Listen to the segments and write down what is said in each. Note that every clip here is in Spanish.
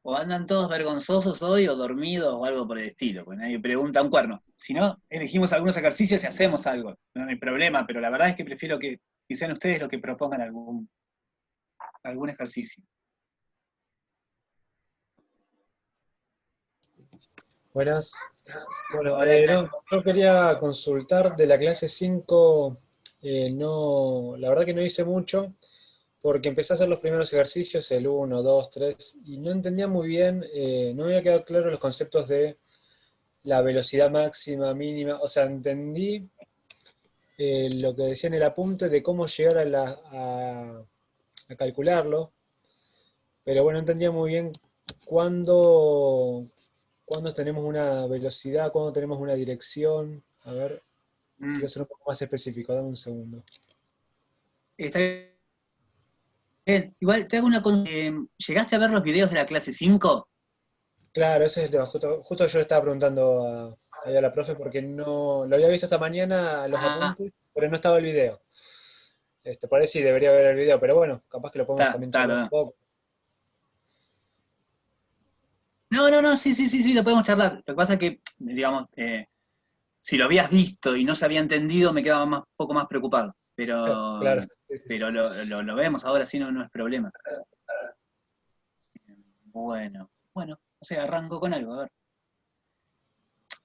o andan todos vergonzosos hoy, o dormidos, o algo por el estilo, porque nadie pregunta un cuerno. Si no, elegimos algunos ejercicios y hacemos algo, no hay problema, pero la verdad es que prefiero que sean ustedes los que propongan algún ejercicio. Buenas. Bueno, Hola, no, yo quería consultar de la clase 5. No, la verdad que no hice mucho, porque empecé a hacer los primeros ejercicios, el 1, 2, 3, y no entendía muy bien, no me había quedado claro los conceptos de la velocidad máxima, mínima, o sea, entendí lo que decía en el apunte de cómo llegar a calcularlo, pero bueno, no entendía muy bien cuándo, cuándo tenemos una velocidad, cuándo tenemos una dirección. A ver, quiero ser un poco más específico, dame un segundo. está bien. Igual te hago una consulta. ¿Llegaste a ver los videos de la clase 5? Claro, ese es el tema. Justo yo le estaba preguntando ahí a la profe porque no lo había visto esta mañana los Ah, apuntes, pero no estaba el video. Por ahí sí debería ver el video, pero bueno, capaz que lo podemos también charlar un está. poco. No, no, no, sí, sí, sí, sí, lo podemos charlar. Lo que pasa es que, digamos, si lo habías visto y no se había entendido, me quedaba un poco más preocupado. Claro, Pero, sí, sí, sí. pero lo vemos ahora, sí, no es problema. Bueno, o sea, arranco con algo, a ver.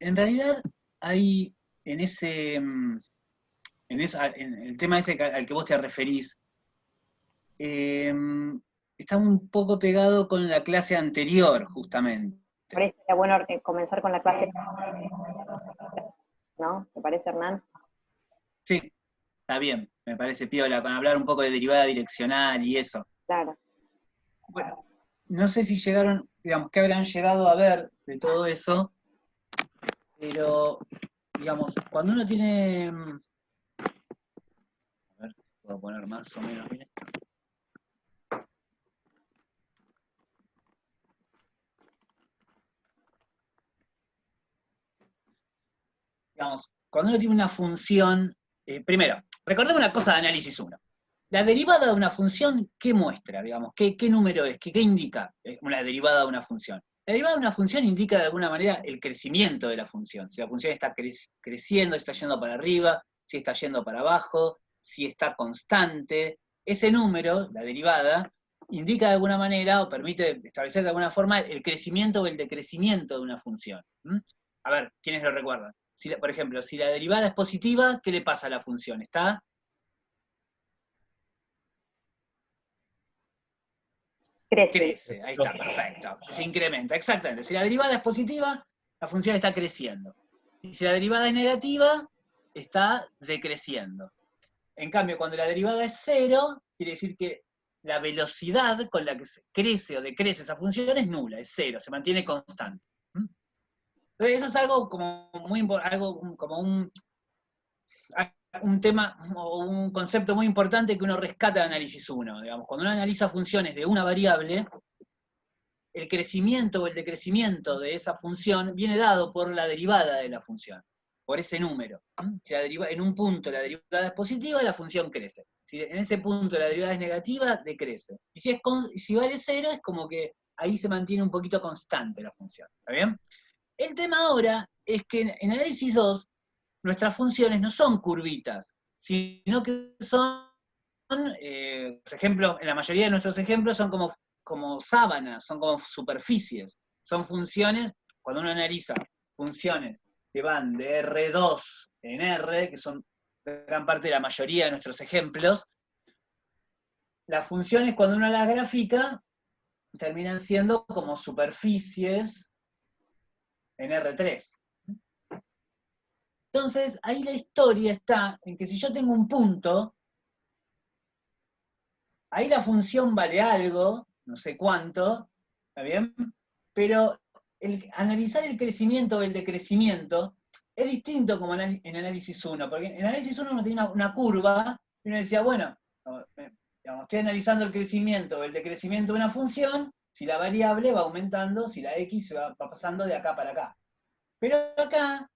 En realidad, hay en en el tema ese al que vos te referís, eh, está un poco pegado con la clase anterior, justamente. Por eso sería bueno comenzar con la clase, ¿no? ¿Te parece, Hernán? Sí, está bien, me parece piola, con hablar un poco de derivada direccional y eso. Claro. Bueno, no sé si llegaron, digamos, que habrán llegado a ver de todo eso, pero, digamos, cuando uno tiene... A ver, puedo poner más o menos bien esto. Digamos, cuando uno tiene una función, primero, recordemos una cosa de análisis 1. La derivada de una función, ¿qué muestra? Digamos, ¿qué número es? ¿Qué indica una derivada de una función? La derivada de una función indica de alguna manera el crecimiento de la función. Si la función está creciendo, si está yendo para arriba, si está yendo para abajo, si está constante. Ese número, la derivada, indica de alguna manera o permite establecer de alguna forma el crecimiento o el decrecimiento de una función. A ver, ¿quiénes lo recuerdan? Por ejemplo, si la derivada es positiva, ¿qué le pasa a la función? Está crece, ahí está, perfecto. Se incrementa, exactamente. Si la derivada es positiva, la función está creciendo. Y si la derivada es negativa, está decreciendo. En cambio, cuando la derivada es cero, quiere decir que la velocidad con la que crece o decrece esa función es nula, es cero, se mantiene constante. Entonces, eso es algo como muy importante, algo como un tema o un concepto muy importante que uno rescata de análisis 1. Digamos, cuando uno analiza funciones de una variable, el crecimiento o el decrecimiento de esa función viene dado por la derivada de la función, por ese número. Si en un punto la derivada es positiva, la función crece. Si en ese punto la derivada es negativa, decrece. Y si vale cero, es como que ahí se mantiene un poquito constante la función. ¿Está bien? El tema ahora es que en análisis 2, nuestras funciones no son curvitas, sino que son, por ejemplo, en la mayoría de nuestros ejemplos son como sábanas, son como superficies. Son funciones, cuando uno analiza funciones que van de R2 en R, que son gran parte de la mayoría de nuestros ejemplos, las funciones cuando uno las grafica terminan siendo como superficies en R3. Entonces, ahí la historia está en que si yo tengo un punto, ahí la función vale algo, no sé cuánto, ¿está bien? Pero analizar el crecimiento o el decrecimiento es distinto como en análisis 1, porque en análisis 1 uno tiene una curva, y uno decía, bueno, digamos, estoy analizando el crecimiento o el decrecimiento de una función, si la variable va aumentando, si la x va pasando de acá para acá. Pero acá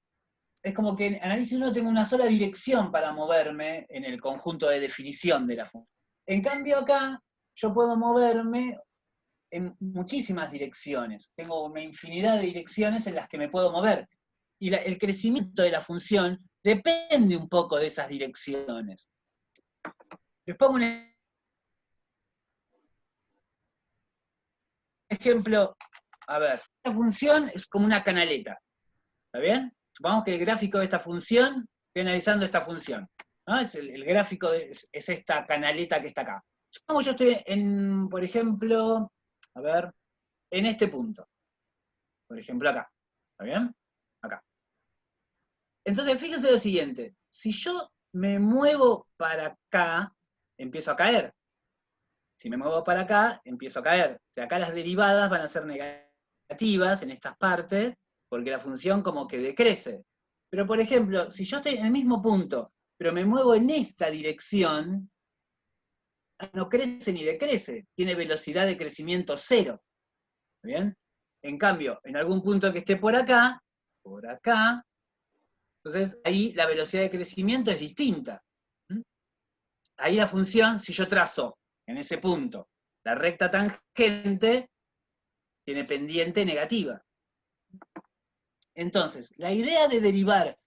es como que en análisis 1 tengo una sola dirección para moverme en el conjunto de definición de la función. En cambio acá, yo puedo moverme en muchísimas direcciones. Tengo una infinidad de direcciones en las que me puedo mover. Y el crecimiento de la función depende un poco de esas direcciones. Les pongo un ejemplo. A ver, esta función es como una canaleta. ¿Está bien? Supongamos que el gráfico de esta función, estoy analizando esta función, ¿no? El gráfico es esta canaleta que está acá. Supongamos yo estoy en, por ejemplo, a ver, en este punto. Por ejemplo, acá. ¿Está bien? Acá. Entonces, fíjense lo siguiente. Si yo me muevo para acá, empiezo a caer. Si me muevo para acá, empiezo a caer. O sea, acá las derivadas van a ser negativas en estas partes, porque la función como que decrece. Pero, por ejemplo, si yo estoy en el mismo punto, pero me muevo en esta dirección, no crece ni decrece. Tiene velocidad de crecimiento cero. ¿Bien? En cambio, en algún punto que esté por acá, entonces ahí la velocidad de crecimiento es distinta. ¿Mm? Ahí la función, si yo trazo en ese punto la recta tangente, tiene pendiente negativa. Entonces, la idea de derivar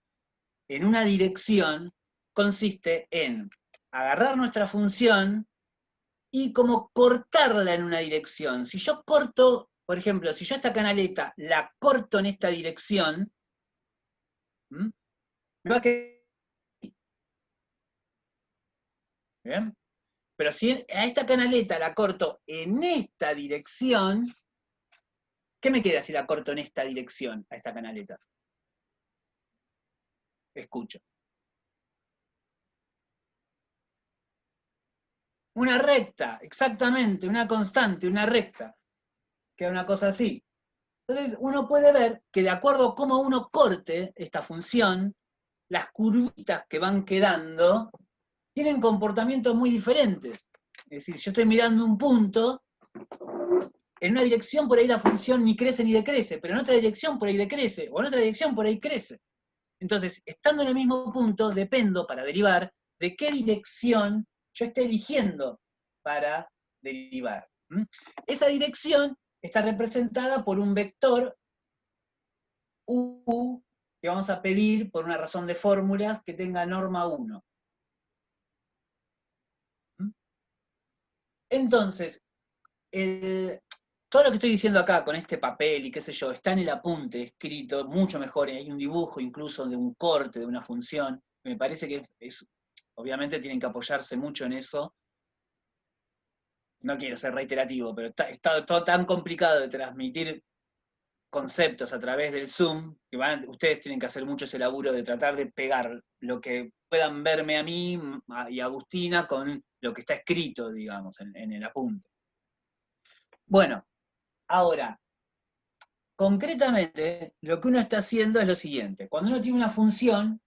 en una dirección consiste en agarrar nuestra función y como cortarla en una dirección. Si yo corto, por ejemplo, si yo esta canaleta la corto en esta dirección, me va a quedar. ¿Bien? Pero si a esta canaleta la corto en esta dirección, ¿qué me queda si la corto en esta dirección, a esta canaleta? Escucho. Una recta, exactamente, una constante, una recta. Queda una cosa así. Entonces uno puede ver que de acuerdo a cómo uno corte esta función, las curvitas que van quedando tienen comportamientos muy diferentes. Es decir, yo estoy mirando un punto, en una dirección por ahí la función ni crece ni decrece, pero en otra dirección por ahí decrece, o en otra dirección por ahí crece. Entonces, estando en el mismo punto, dependo, para derivar, de qué dirección yo esté eligiendo para derivar. Esa dirección está representada por un vector U, que vamos a pedir por una razón de fórmulas que tenga norma 1. Entonces, todo lo que estoy diciendo acá con este papel y qué sé yo, está en el apunte escrito, mucho mejor, hay un dibujo incluso de un corte, de una función. Me parece que obviamente tienen que apoyarse mucho en eso. No quiero ser reiterativo, pero está todo tan complicado de transmitir conceptos a través del Zoom, que ustedes tienen que hacer mucho ese laburo de tratar de pegar lo que puedan verme a mí y a Agustina con lo que está escrito, digamos, en el apunte. Bueno, ahora, concretamente, lo que uno está haciendo es lo siguiente. Cuando uno tiene una función,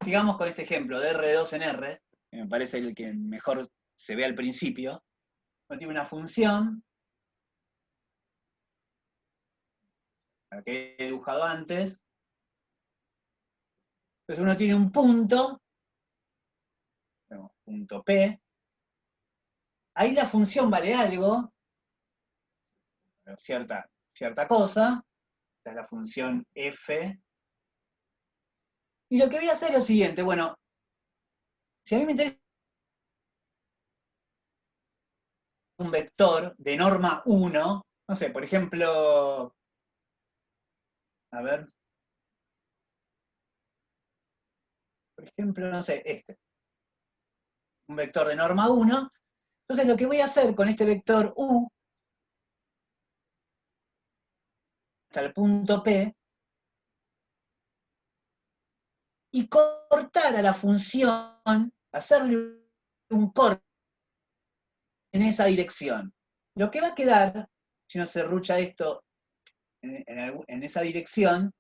sigamos con este ejemplo de R2 en R, que me parece el que mejor se ve al principio. Uno tiene una función, la que he dibujado antes. Entonces uno tiene un punto, punto P. Ahí la función vale algo, cierta cosa. Esta es la función F. Y lo que voy a hacer es lo siguiente. Bueno, si a mí me interesa un vector de norma 1, no sé, por ejemplo, a ver, por ejemplo, no sé, un vector de norma 1, entonces lo que voy a hacer con este vector U, hasta el punto P, y cortar a la función, hacerle un corte en esa dirección. Lo que va a quedar, si no se rucha esto en esa dirección,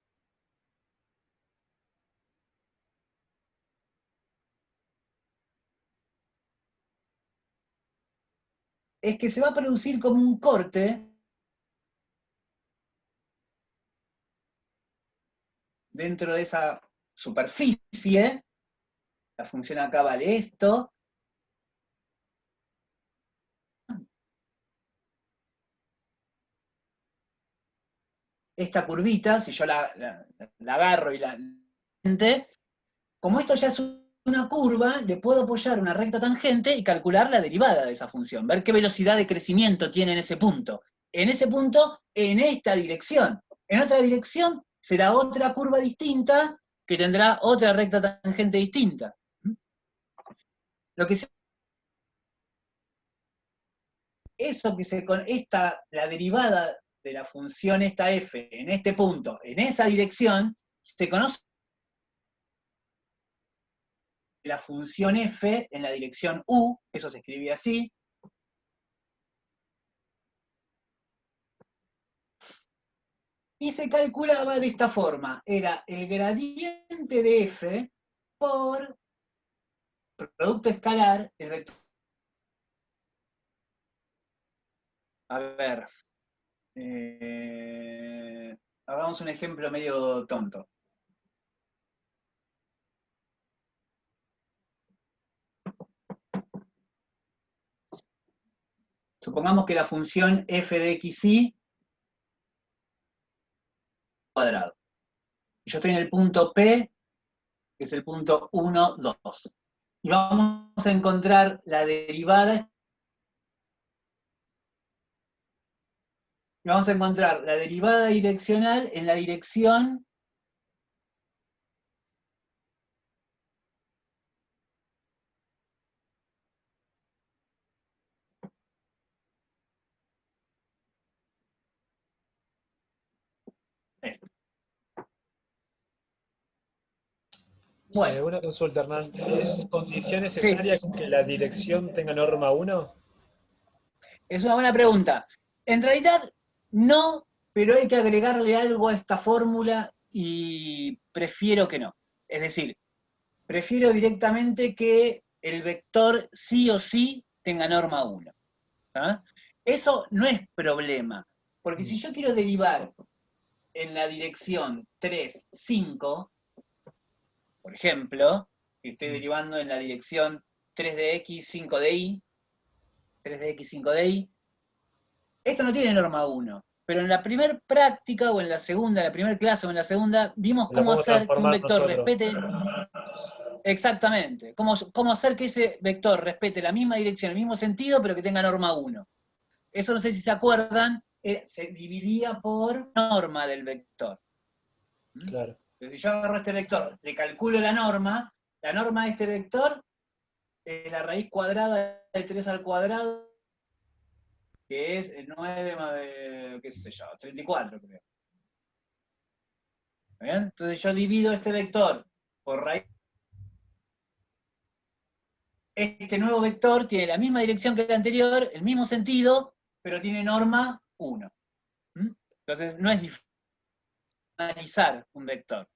es que se va a producir como un corte dentro de esa superficie. La función acá vale esto, esta curvita, si yo la agarro y la... Como esto ya es una curva, le puedo apoyar una recta tangente y calcular la derivada de esa función, ver qué velocidad de crecimiento tiene en ese punto. En ese punto, en esta dirección. En otra dirección será otra curva distinta que tendrá otra recta tangente distinta. Lo que eso que se con la derivada de la función esta f en este punto, en esa dirección, se conoce la función f en la dirección u, eso se escribe así. Y se calculaba de esta forma, era el gradiente de f por producto escalar, el vector. A ver, hagamos un ejemplo medio tonto. Supongamos que la función f de xy cuadrado. Yo estoy en el punto P, que es el punto 1, 2. Y vamos a encontrar la derivada. Y vamos a encontrar la derivada direccional en la dirección esta. Bueno, Una consulta, Hernán. ¿Es condición sí, necesaria que la dirección tenga norma 1? es una buena pregunta. En realidad, no, pero hay que agregarle algo a esta fórmula y prefiero que no. Es decir, prefiero directamente que el vector sí o sí tenga norma 1. ¿Ah? Eso no es problema, porque si yo quiero derivar en la dirección 3, 5, por ejemplo, que estoy derivando en la dirección 3 de x, 5 de y, 3 de x, 5 de y, esto no tiene norma 1, pero en la primera práctica, o en la segunda, en la primera clase o en la segunda, vimos La cómo podemos hacer que un transformar vector nosotros. respete, exactamente, cómo hacer que ese vector respete la misma dirección, el mismo sentido, pero que tenga norma 1. Eso no sé si se acuerdan, se dividía por norma del vector. Claro. Entonces, si yo agarro este vector, le calculo la norma de este vector es la raíz cuadrada de 3 al cuadrado, que es 9 más, qué sé yo, 34, creo. ¿Bien? Entonces yo divido este vector por raíz. Este nuevo vector tiene la misma dirección que el anterior, el mismo sentido, pero tiene norma 1. Entonces no es difícil analizar un vector.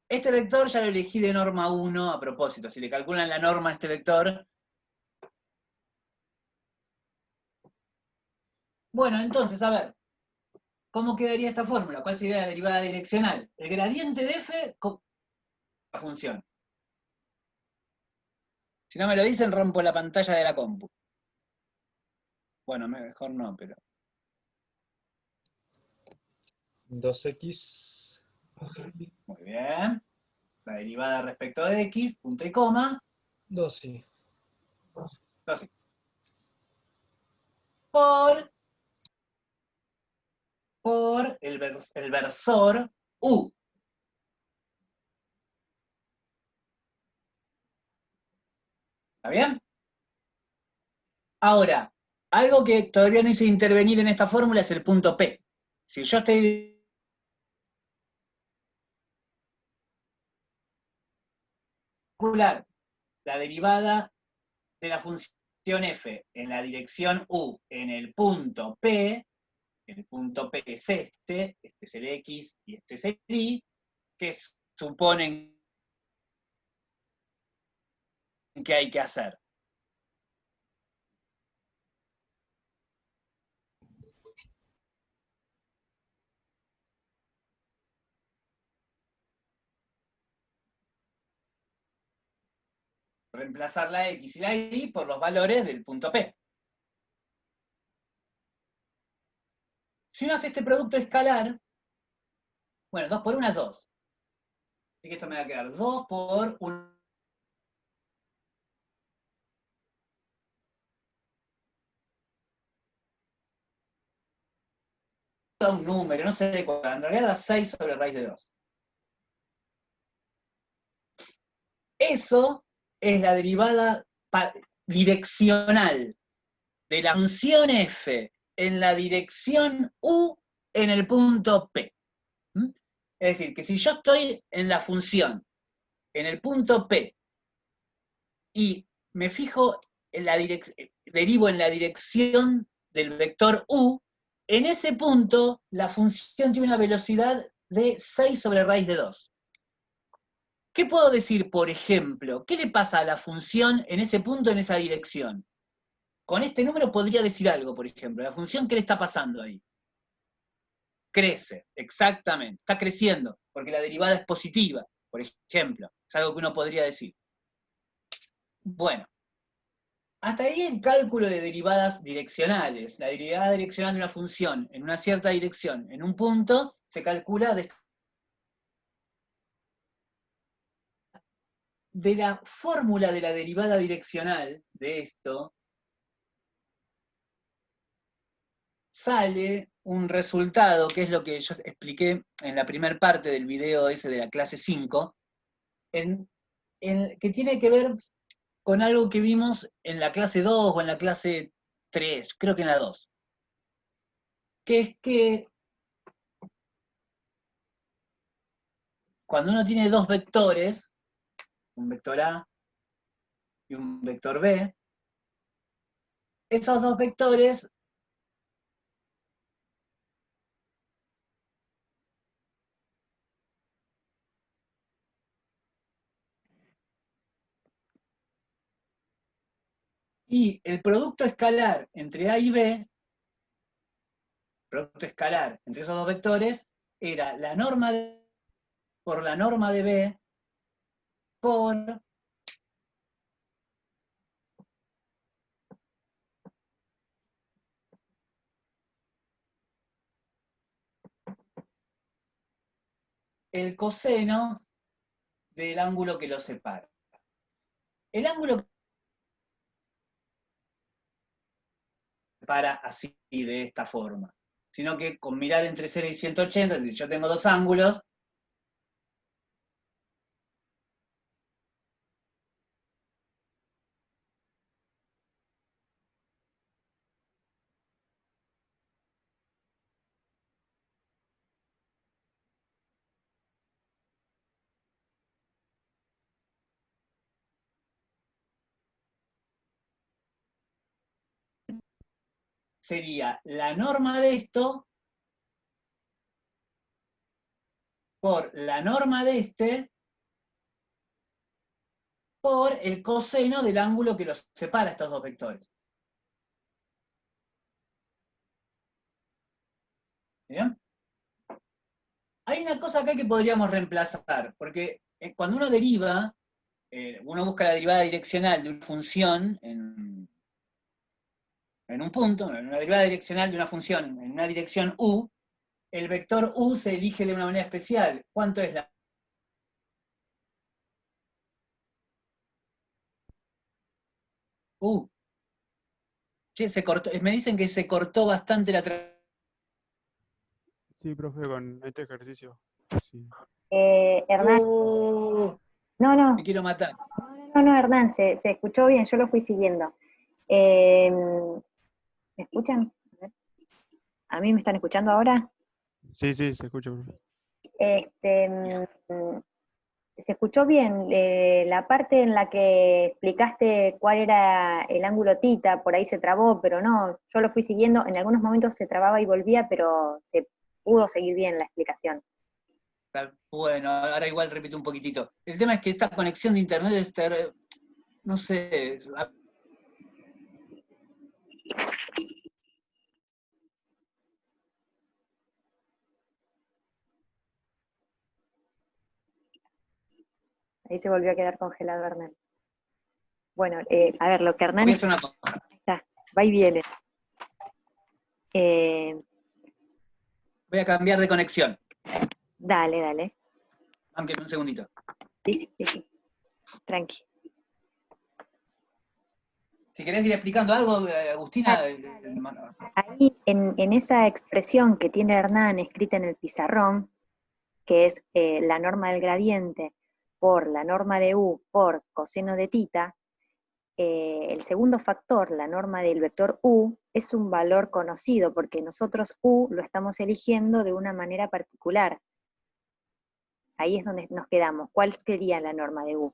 Este vector ya lo elegí de norma 1 a propósito. Si le calculan la norma a este vector. Bueno, entonces, a ver, ¿cómo quedaría esta fórmula? ¿Cuál sería la derivada direccional? El gradiente de f con la función. Si no me lo dicen, rompo la pantalla de la compu. Bueno, mejor no, pero... 2x. Muy bien. La derivada respecto de x, punto y coma. 2y. Entonces, por el versor u. ¿Está bien? Ahora, algo que todavía no hice intervenir en esta fórmula es el punto P. Si yo estoy calcular la derivada de la función f en la dirección u en el punto P es este es el x y este es el y, que suponen que hay que hacer. Reemplazar la x y la y por los valores del punto P. Si uno hace este producto escalar, bueno, 2 por 1 es 2. Así que esto me va a quedar 2 por 1. Un número, no sé de cuál, en realidad da 6 sobre raíz de 2. Eso es la derivada direccional de la función f en la dirección u en el punto P. ¿Mm? Es decir, que si yo estoy en la función, en el punto P, y me fijo en la derivo en la dirección del vector u, en ese punto la función tiene una velocidad de 6 sobre raíz de 2. ¿Qué puedo decir, por ejemplo? ¿Qué le pasa a la función en ese punto, en esa dirección? Con este número podría decir algo, por ejemplo. La función, ¿qué le está pasando ahí? Crece, exactamente. Está creciendo, porque la derivada es positiva, por ejemplo. Es algo que uno podría decir. Bueno, hasta ahí el cálculo de derivadas direccionales. La derivada direccional de una función en una cierta dirección, en un punto, se calcula de la fórmula de la derivada direccional de esto, sale un resultado, que es lo que yo expliqué en la primera parte del video ese de la clase 5, que tiene que ver con algo que vimos en la clase 2 o en la clase 3, creo que en la 2, que es que cuando uno tiene dos vectores, un vector A y un vector B, esos dos vectores y el producto escalar entre A y B, producto escalar entre esos dos vectores, era la norma por la norma de B por el coseno del ángulo que los separa. El ángulo que separa así, de esta forma, sino que con mirar entre 0 y 180, si yo tengo dos ángulos, sería la norma de esto por la norma de este por el coseno del ángulo que los separa estos dos vectores. ¿Bien? Hay una cosa acá que podríamos reemplazar, porque cuando uno deriva, uno busca la derivada direccional de una función en un punto, en una derivada direccional de una función en una dirección u, el vector u se elige de una manera especial. ¿Cuánto es la? Che, se cortó, me dicen que se cortó bastante la Sí, profe, con este ejercicio. Sí. Hernán, Me no, quiero matar. Hernán, se escuchó bien, yo lo fui siguiendo. ¿Me escuchan? A ver. ¿A mí me están escuchando ahora? Sí, se escucha, profe. Se escuchó bien la parte en la que explicaste cuál era el ángulo tita, por ahí se trabó, pero no, yo lo fui siguiendo, en algunos momentos se trababa y volvía, pero se pudo seguir bien la explicación. Bueno, ahora igual repito un poquitito. El tema es que esta conexión de internet es, no sé, Ahí se volvió a quedar congelado Hernán. Bueno, a ver, lo que Hernán voy a hacer una cosa. está, va y viene. Voy a cambiar de conexión. Dale, dale. Aunque un segundito. Sí. Tranqui. Si querés ir explicando algo, Agustina. Ahí, en esa expresión que tiene Hernán escrita en el pizarrón, que es la norma del gradiente por la norma de U por coseno de tita, el segundo factor, la norma del vector U, es un valor conocido, porque nosotros U lo estamos eligiendo de una manera particular. Ahí es donde nos quedamos. ¿Cuál sería la norma de U?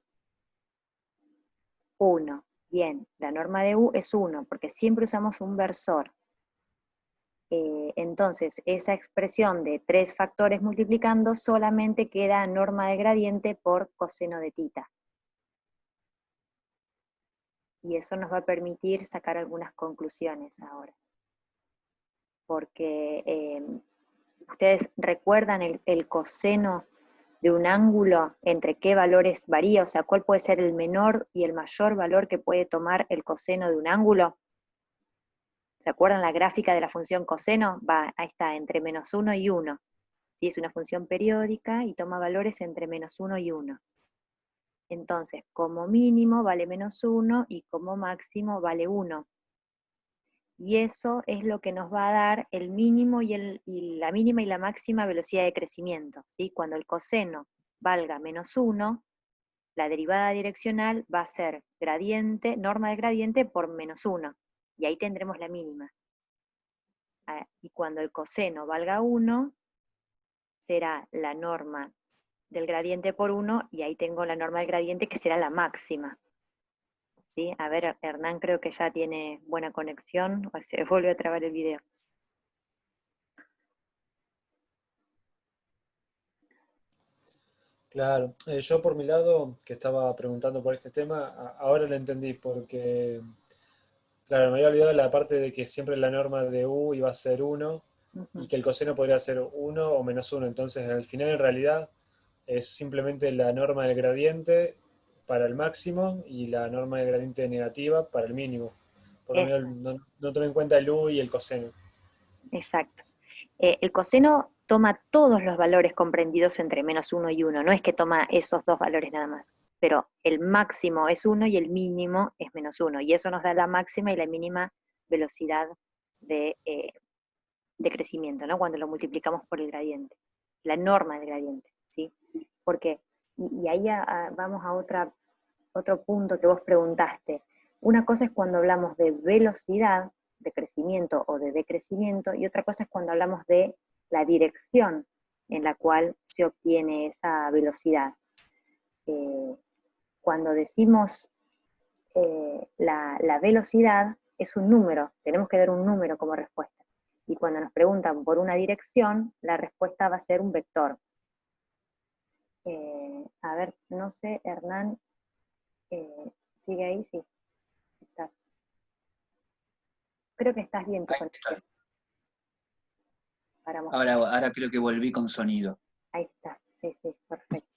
1. Bien, la norma de U es 1, porque siempre usamos un versor. Entonces, esa expresión de 3 factores multiplicando solamente queda norma de gradiente por coseno de tita. Y eso nos va a permitir sacar algunas conclusiones ahora. Porque ustedes recuerdan el coseno de un ángulo, entre qué valores varía, o sea, cuál puede ser el menor y el mayor valor que puede tomar el coseno de un ángulo. ¿Se acuerdan la gráfica de la función coseno? Ahí está, entre -1 y 1. ¿Sí? Es una función periódica y toma valores entre -1 y 1. Entonces, como mínimo vale -1 y como máximo vale 1. Y eso es lo que nos va a dar el mínimo y la mínima y la máxima velocidad de crecimiento, ¿sí? Cuando el coseno valga -1, la derivada direccional va a ser gradiente, norma del gradiente por -1, y ahí tendremos la mínima. Y cuando el coseno valga 1, será la norma del gradiente por 1, y ahí tengo la norma del gradiente que será la máxima. ¿Sí? A ver, Hernán creo que ya tiene buena conexión, o se vuelve a trabar el video. Claro, yo por mi lado, que estaba preguntando por este tema, ahora lo entendí, porque, claro, me había olvidado la parte de que siempre la norma de U iba a ser 1, y que el coseno podría ser 1 o -1, entonces al final en realidad es simplemente la norma del gradiente para el máximo y la norma del gradiente negativa para el mínimo, porque no tomé en cuenta el U y el coseno. Exacto. El coseno toma todos los valores comprendidos entre -1 y 1, no es que toma esos dos valores nada más, pero el máximo es 1 y el mínimo es -1, y eso nos da la máxima y la mínima velocidad de crecimiento, ¿no? Cuando lo multiplicamos por el gradiente, la norma del gradiente, ¿sí? Porque, y ahí vamos a otro punto que vos preguntaste. Una cosa es cuando hablamos de velocidad de crecimiento o de decrecimiento, y otra cosa es cuando hablamos de la dirección en la cual se obtiene esa velocidad. Cuando decimos la velocidad es un número, tenemos que dar un número como respuesta. Y cuando nos preguntan por una dirección, la respuesta va a ser un vector. A ver, no sé, Hernán, ¿sigue ahí? Sí, estás. Creo que estás bien tu conexión. Ahora creo que volví con sonido. Ahí estás, sí, perfecto.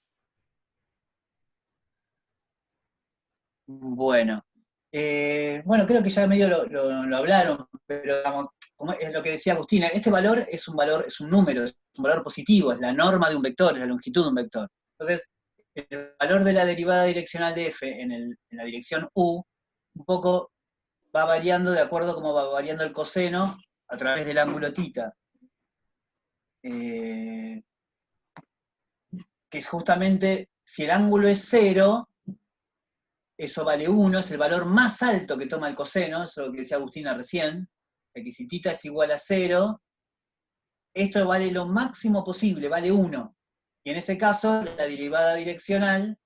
Bueno, creo que ya medio lo hablaron, pero digamos, como es lo que decía Agustina, este valor es un número, es un valor positivo, es la norma de un vector, es la longitud de un vector. Entonces, el valor de la derivada direccional de f en la dirección u, un poco va variando de acuerdo a cómo va variando el coseno a través del ángulo θ. Que es justamente, si el ángulo es 0, eso vale 1, es el valor más alto que toma el coseno, eso es lo que decía Agustina recién, que si θ es igual a 0, esto vale lo máximo posible, vale 1. Y en ese caso, la derivada direccional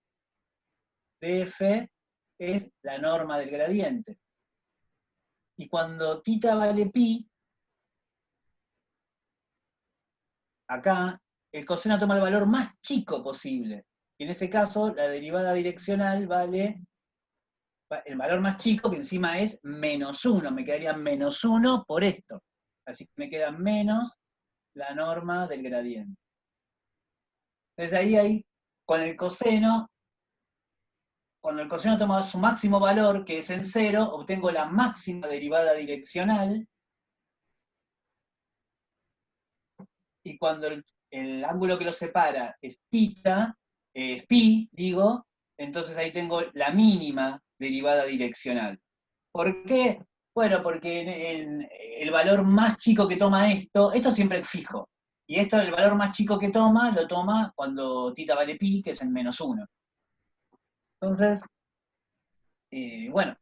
de f es la norma del gradiente. Y cuando θ vale pi, acá, el coseno toma el valor más chico posible. Y en ese caso, la derivada direccional vale el valor más chico, que encima es -1, me quedaría -1 por esto. Así que me queda menos la norma del gradiente. Entonces ahí, cuando el coseno toma su máximo valor, que es en 0, obtengo la máxima derivada direccional, y cuando el ángulo que los separa es θ, es pi, digo, entonces ahí tengo la mínima derivada direccional. ¿Por qué? Bueno, porque el valor más chico que toma esto siempre es fijo, y esto, el valor más chico que toma, lo toma cuando θ vale pi, que es en -1. Entonces, bueno,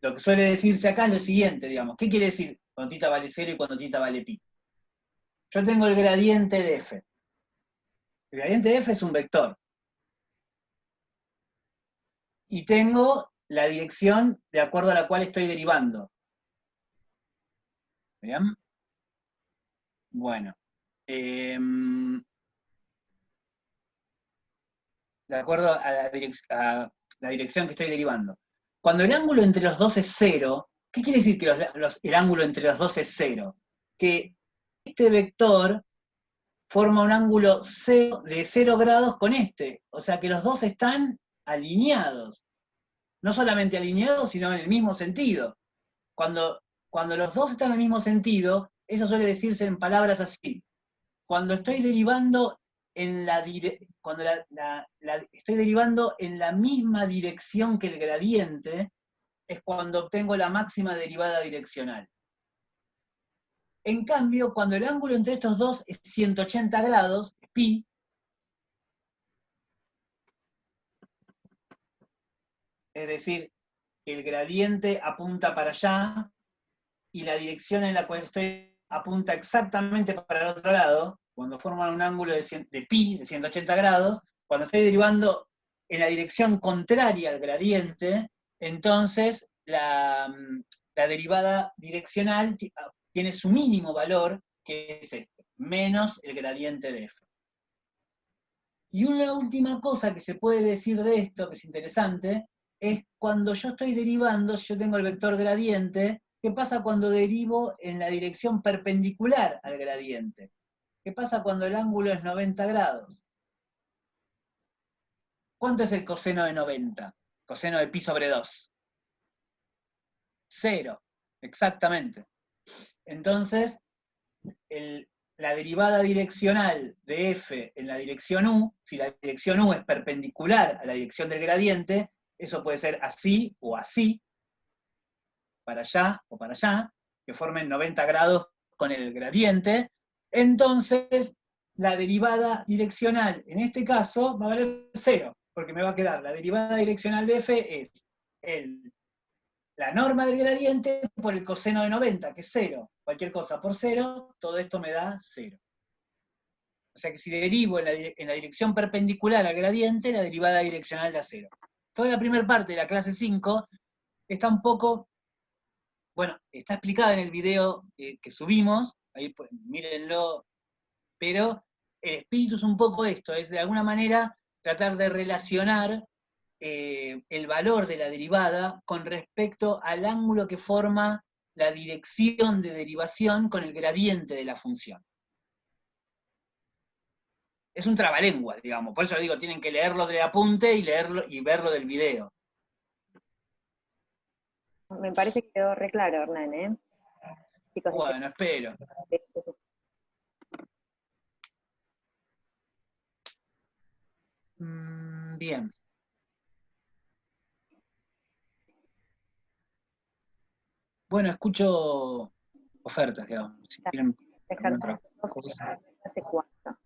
lo que suele decirse acá es lo siguiente, digamos. ¿Qué quiere decir cuando θ vale 0 y cuando θ vale pi? Yo tengo el gradiente de f. El gradiente de f es un vector. Y tengo la dirección de acuerdo a la cual estoy derivando. ¿Bien? Bueno. De acuerdo a la dirección que estoy derivando. Cuando el ángulo entre los dos es 0, ¿qué quiere decir que el ángulo entre los dos es 0? Que este vector forma un ángulo de 0 grados con este. O sea que los dos están alineados. No solamente alineados, sino en el mismo sentido. Cuando los dos están en el mismo sentido, eso suele decirse en palabras así. Cuando estoy derivando estoy derivando en la misma dirección que el gradiente, es cuando obtengo la máxima derivada direccional. En cambio, cuando el ángulo entre estos dos es 180 grados, pi, es decir, el gradiente apunta para allá, y la dirección en la cual estoy apunta exactamente para el otro lado, cuando forman un ángulo de pi, de 180 grados, cuando estoy derivando en la dirección contraria al gradiente, entonces la derivada direccional tiene su mínimo valor, que es este, menos el gradiente de f. Y una última cosa que se puede decir de esto, que es interesante, es cuando yo estoy derivando, si yo tengo el vector gradiente, ¿qué pasa cuando derivo en la dirección perpendicular al gradiente? ¿Qué pasa cuando el ángulo es 90 grados? ¿Cuánto es el coseno de 90? Coseno de pi sobre 2. 0, exactamente. Entonces, la derivada direccional de f en la dirección u, si la dirección u es perpendicular a la dirección del gradiente, eso puede ser así o así, para allá o para allá, que formen 90 grados con el gradiente, entonces la derivada direccional en este caso va a valer 0, porque me va a quedar la derivada direccional de f es la norma del gradiente por el coseno de 90, que es 0. Cualquier cosa por 0, todo esto me da 0. O sea que si derivo en la dirección perpendicular al gradiente, la derivada direccional da 0. Toda la primera parte de la clase 5 está un poco, bueno, está explicada en el video que subimos, ahí pues, mírenlo, pero el espíritu es un poco esto, es de alguna manera tratar de relacionar el valor de la derivada con respecto al ángulo que forma la dirección de derivación con el gradiente de la función. Es un trabalenguas, digamos, por eso digo, tienen que leerlo del apunte y leerlo y verlo del video. Me parece que quedó re claro, Hernán, ¿eh? Chicos, Bueno, espero. Bien. Bueno, escucho ofertas, digamos. Si quieren alguna otra cosa. Hace 4.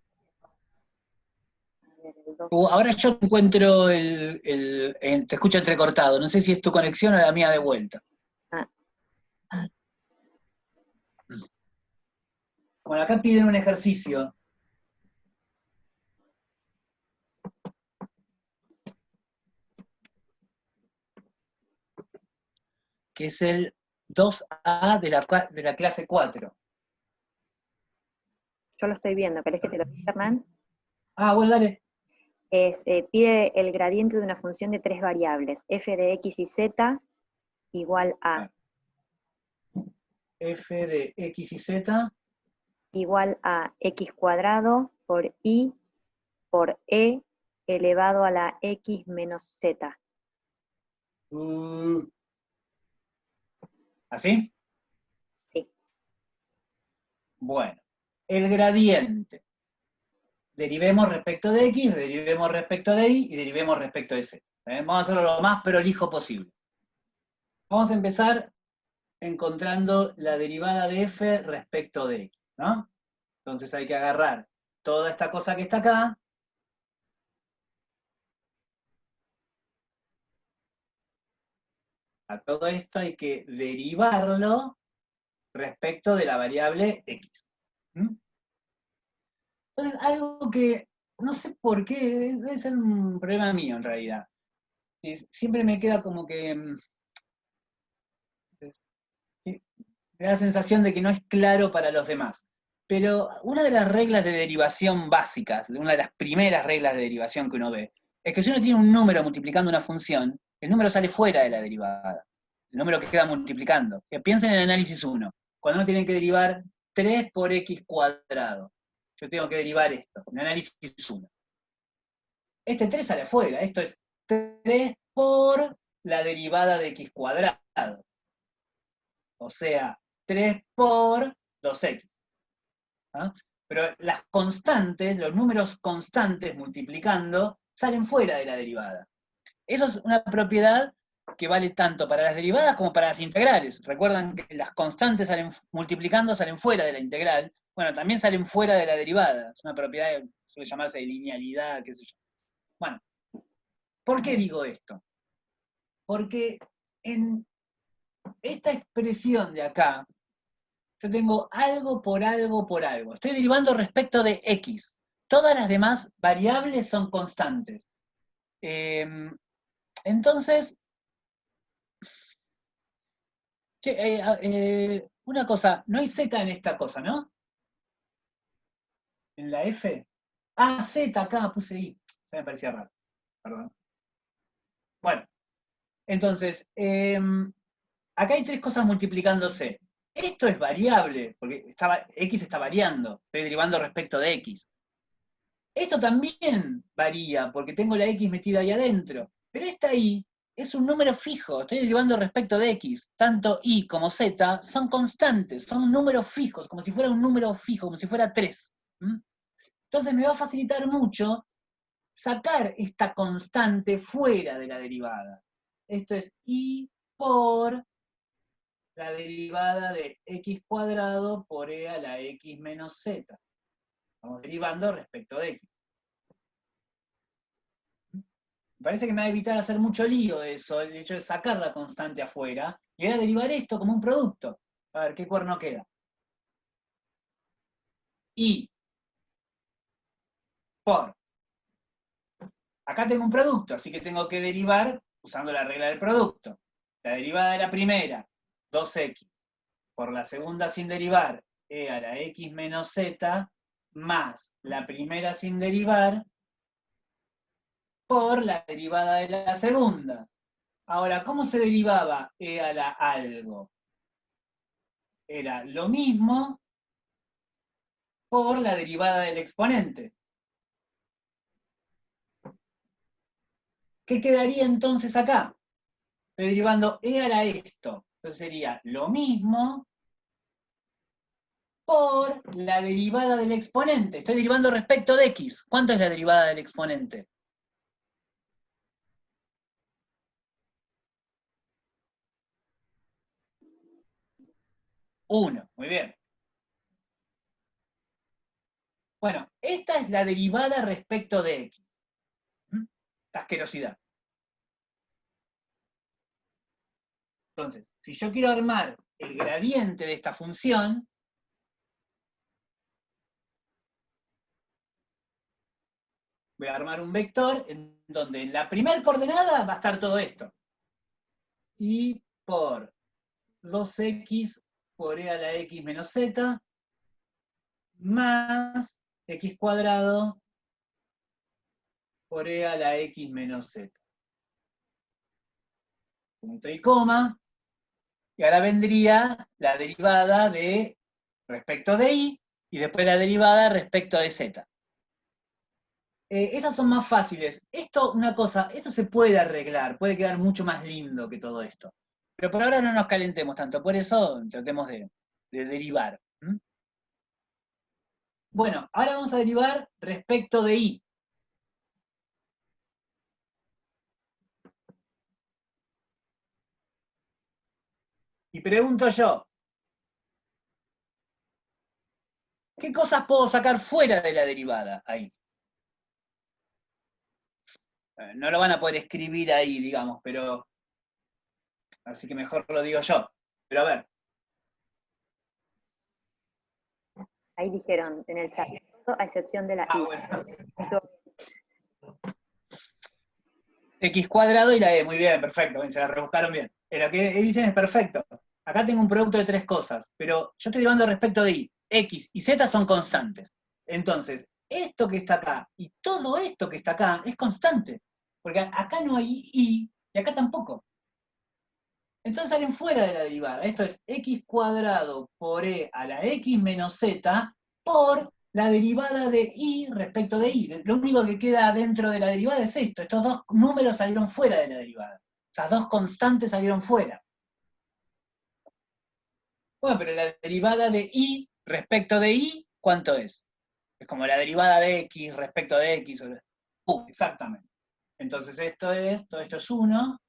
Ahora yo encuentro te escucho entrecortado. No sé si es tu conexión o la mía de vuelta. Bueno, acá piden un ejercicio. Que es el 2A de la clase 4. Yo lo estoy viendo, ¿querés que te lo diga, Hernán? Ah, bueno, dale. Pide el gradiente de una función de 3 variables, f de x y z igual a f de x y z igual a x cuadrado por y por e elevado a la x menos z. ¿Así? Sí. Bueno. el gradiente. Derivemos respecto de x, derivemos respecto de y, y derivemos respecto de z. Vamos a hacerlo lo más prolijo posible. Vamos a empezar encontrando la derivada de f respecto de x, ¿no? Entonces hay que agarrar toda esta cosa que está acá, a todo esto hay que derivarlo respecto de la variable x. ¿Mm? Entonces, algo que no sé por qué, debe ser un problema mío en realidad. Siempre me queda como que me da la sensación de que no es claro para los demás. Pero una de las reglas de derivación básicas, una de las primeras reglas de derivación que uno ve, es que si uno tiene un número multiplicando una función, el número sale fuera de la derivada. El número que queda multiplicando. Piensen en el análisis 1. Cuando uno tiene que derivar 3 por x cuadrado. Yo tengo que derivar esto, en análisis 1. Este 3 sale afuera. Esto es 3 por la derivada de x cuadrado. O sea, 3 por 2x. ¿Ah? Pero las constantes, los números constantes multiplicando, salen fuera de la derivada. Eso es una propiedad que vale tanto para las derivadas como para las integrales. Recuerdan que las constantes multiplicando salen fuera de la integral. Bueno, también salen fuera de la derivada. Es una propiedad que suele llamarse de linealidad, qué sé yo. Bueno, ¿por qué digo esto? Porque en esta expresión de acá, yo tengo algo por algo por algo. Estoy derivando respecto de x. Todas las demás variables son constantes. Entonces, una cosa, no hay z en esta cosa, ¿no? En la f. Ah, z acá, puse i. Me parecía raro. Perdón. Bueno, entonces, acá hay tres cosas multiplicándose. Esto es variable, porque x está variando. Estoy derivando respecto de x. Esto también varía, porque tengo la x metida ahí adentro. Pero esta y es un número fijo, estoy derivando respecto de x. Tanto y como z son constantes, son números fijos, como si fuera un número fijo, como si fuera 3. Entonces me va a facilitar mucho sacar esta constante fuera de la derivada. Esto es y por la derivada de x cuadrado por e a la x menos z. Estamos derivando respecto de x. Me parece que me va a evitar hacer mucho lío eso, el hecho de sacar la constante afuera, y ahora derivar esto como un producto. A ver, ¿qué cuerno queda? Y por. Acá tengo un producto, así que tengo que derivar usando la regla del producto. La derivada de la primera, 2x, por la segunda sin derivar, e a la x menos z, más la primera sin derivar, por la derivada de la segunda. Ahora, ¿cómo se derivaba e a la algo? Era lo mismo por la derivada del exponente. ¿Qué quedaría entonces acá? Estoy derivando e a la esto. Entonces sería lo mismo por la derivada del exponente. Estoy derivando respecto de x. ¿Cuánto es la derivada del exponente? 1. Muy bien. Bueno, esta es la derivada respecto de x. La asquerosidad. Entonces, si yo quiero armar el gradiente de esta función, voy a armar un vector en donde en la primera coordenada va a estar todo esto. Y por 2x por e a la x menos z, más x cuadrado por e a la x menos z. Punto y coma. Y ahora vendría la derivada de respecto de y después la derivada respecto de z. Esas son más fáciles. Esto, una cosa, esto se puede arreglar, puede quedar mucho más lindo que todo esto. Pero por ahora no nos calentemos tanto, por eso tratemos de derivar. Bueno, ahora vamos a derivar respecto de y. Y pregunto yo, ¿qué cosas puedo sacar fuera de la derivada ahí? No lo van a poder escribir ahí, digamos, pero... Así que mejor lo digo yo. Pero a ver. Ahí dijeron en el chat, a excepción de la i. Bueno. X cuadrado y la E, muy bien, perfecto, se la rebuscaron bien. Lo que dicen es perfecto. Acá tengo un producto de tres cosas, pero yo estoy derivando respecto de Y. X y Z son constantes. Entonces, esto que está acá y todo esto que está acá es constante. Porque acá no hay Y y acá tampoco. Entonces salen fuera de la derivada. Esto es X cuadrado por E a la X menos Z por la derivada de Y respecto de Y. Lo único que queda dentro de la derivada es esto. Estos dos números salieron fuera de la derivada. Esas dos constantes salieron fuera. Bueno, pero la derivada de Y respecto de Y, ¿cuánto es? Es como la derivada de X respecto de X. Exactamente. Entonces todo esto es 1.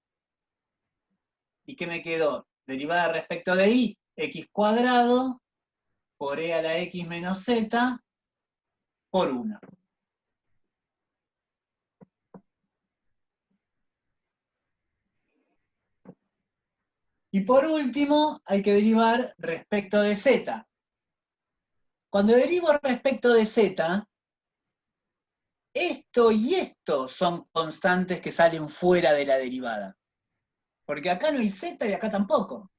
¿Y qué me quedó? Derivada respecto de Y, X cuadrado por E a la X menos Z por 1. Y por último, hay que derivar respecto de Z. Cuando derivo respecto de Z, esto y esto son constantes que salen fuera de la derivada. Porque acá no hay Z y acá tampoco.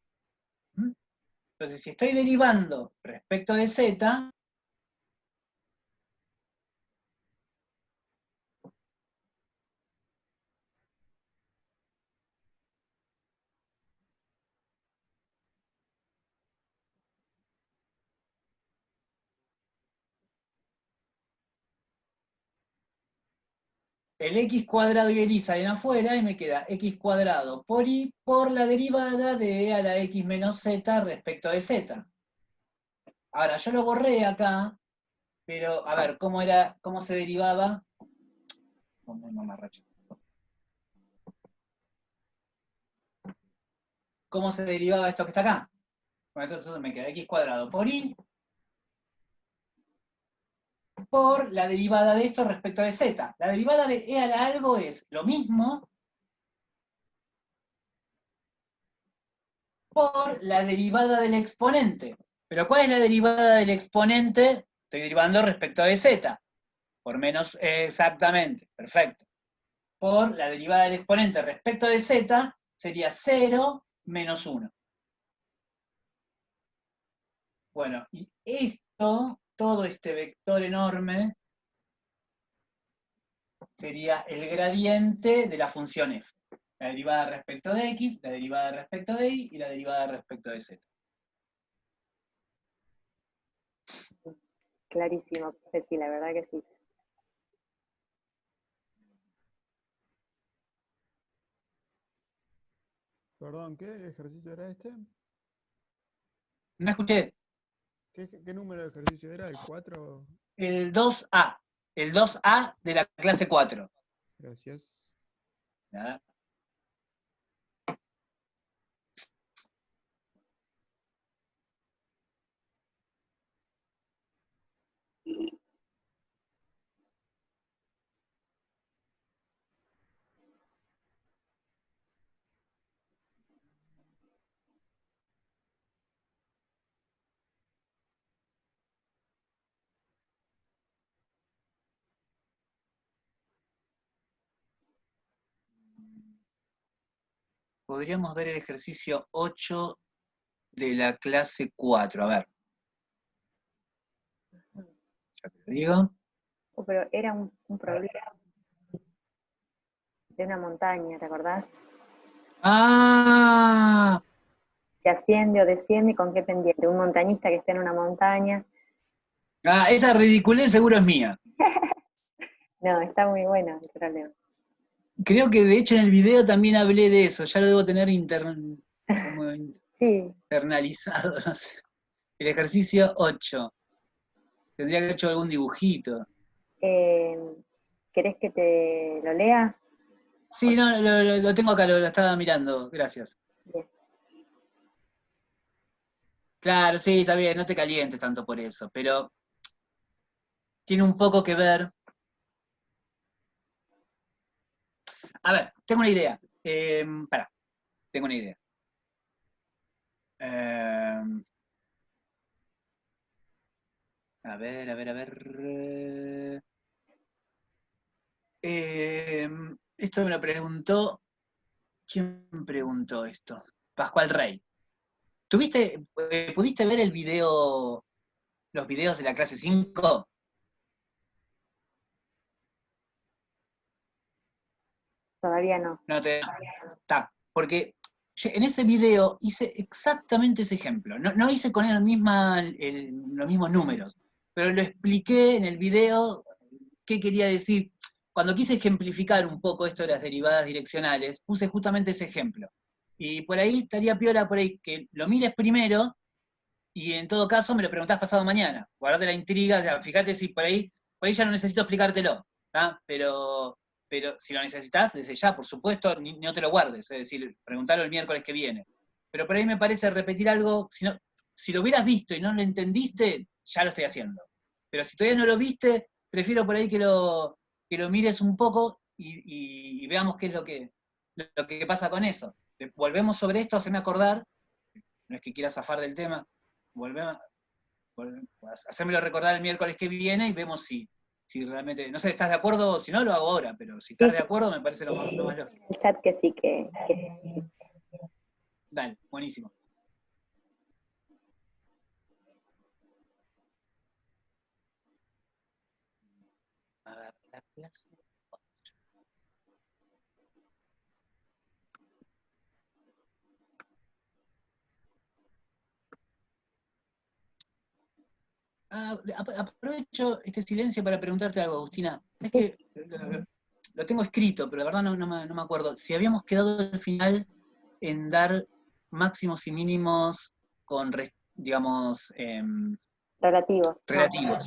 Entonces, si estoy derivando respecto de Z, el X cuadrado y el Y salen afuera y me queda X cuadrado por Y por la derivada de E a la X menos Z respecto de Z. Ahora, yo lo borré acá, pero a ver, ¿cómo se derivaba? ¿Cómo se derivaba esto que está acá? Bueno, entonces me queda X cuadrado por Y por la derivada de esto respecto de Z. La derivada de E a la algo es lo mismo por la derivada del exponente. ¿Pero cuál es la derivada del exponente? Estoy derivando respecto de Z. Por menos, exactamente, perfecto. Por la derivada del exponente respecto de Z sería 0 menos 1. Bueno, y esto, todo este vector enorme, sería el gradiente de la función f. La derivada respecto de x, la derivada respecto de y la derivada respecto de z. Clarísimo, sí, la verdad que sí. Perdón, ¿qué ejercicio era este? No escuché. ¿Qué número de ejercicio era? ¿El 4? El 2A. El 2A de la clase 4. Gracias. Nada. Podríamos ver el ejercicio 8 de la clase 4. A ver. Ya te lo digo. Pero era un problema de una montaña, ¿te acordás? ¡Ah! Se asciende o desciende, ¿con qué pendiente? Un montañista que está en una montaña. Ah, esa ridiculez seguro es mía. No, está muy bueno el problema. Creo que de hecho en el video también hablé de eso. Ya lo debo tener Sí. internalizado, no sé. El ejercicio 8. Tendría que haber hecho algún dibujito. ¿Querés que te lo lea? Sí, no, lo tengo acá, lo estaba mirando, gracias. Bien. Claro, sí, está bien, no te calientes tanto por eso, pero tiene un poco que ver. A ver, tengo una idea. Pará, tengo una idea. A ver, a ver, a ver. Esto me lo preguntó. ¿Quién preguntó esto? Pascual Rey. ¿Pudiste ver el video, los videos de la clase 5? Todavía no. No te. Está. Porque en ese video hice exactamente ese ejemplo. No hice con él los mismos números, pero lo expliqué en el video qué quería decir. Cuando quise ejemplificar un poco esto de las derivadas direccionales, puse justamente ese ejemplo. Y por ahí estaría piola por ahí que lo mires primero y en todo caso me lo preguntás pasado mañana. Guardate la intriga, o sea, fíjate si por ahí ya no necesito explicártelo, ¿tá? Pero si lo necesitas, desde ya, por supuesto, no te lo guardes, es decir, preguntalo el miércoles que viene. Pero por ahí me parece repetir algo, si lo hubieras visto y no lo entendiste, ya lo estoy haciendo. Pero si todavía no lo viste, prefiero por ahí que lo mires un poco y veamos qué es lo que pasa con eso. Volvemos sobre esto, haceme acordar, no es que quiera zafar del tema, volvemos, hacérmelo recordar el miércoles que viene y vemos si realmente, no sé, ¿estás de acuerdo? Si no, lo hago ahora, pero si estás Sí, de acuerdo me parece lo más lógico. en el chat que sí, que sí. Dale, buenísimo. A ver, la clase. Aprovecho este silencio para preguntarte algo, Agustina. Es que lo tengo escrito, pero la verdad no me acuerdo. Si habíamos quedado al final en dar máximos y mínimos con, digamos, Relativos. relativos.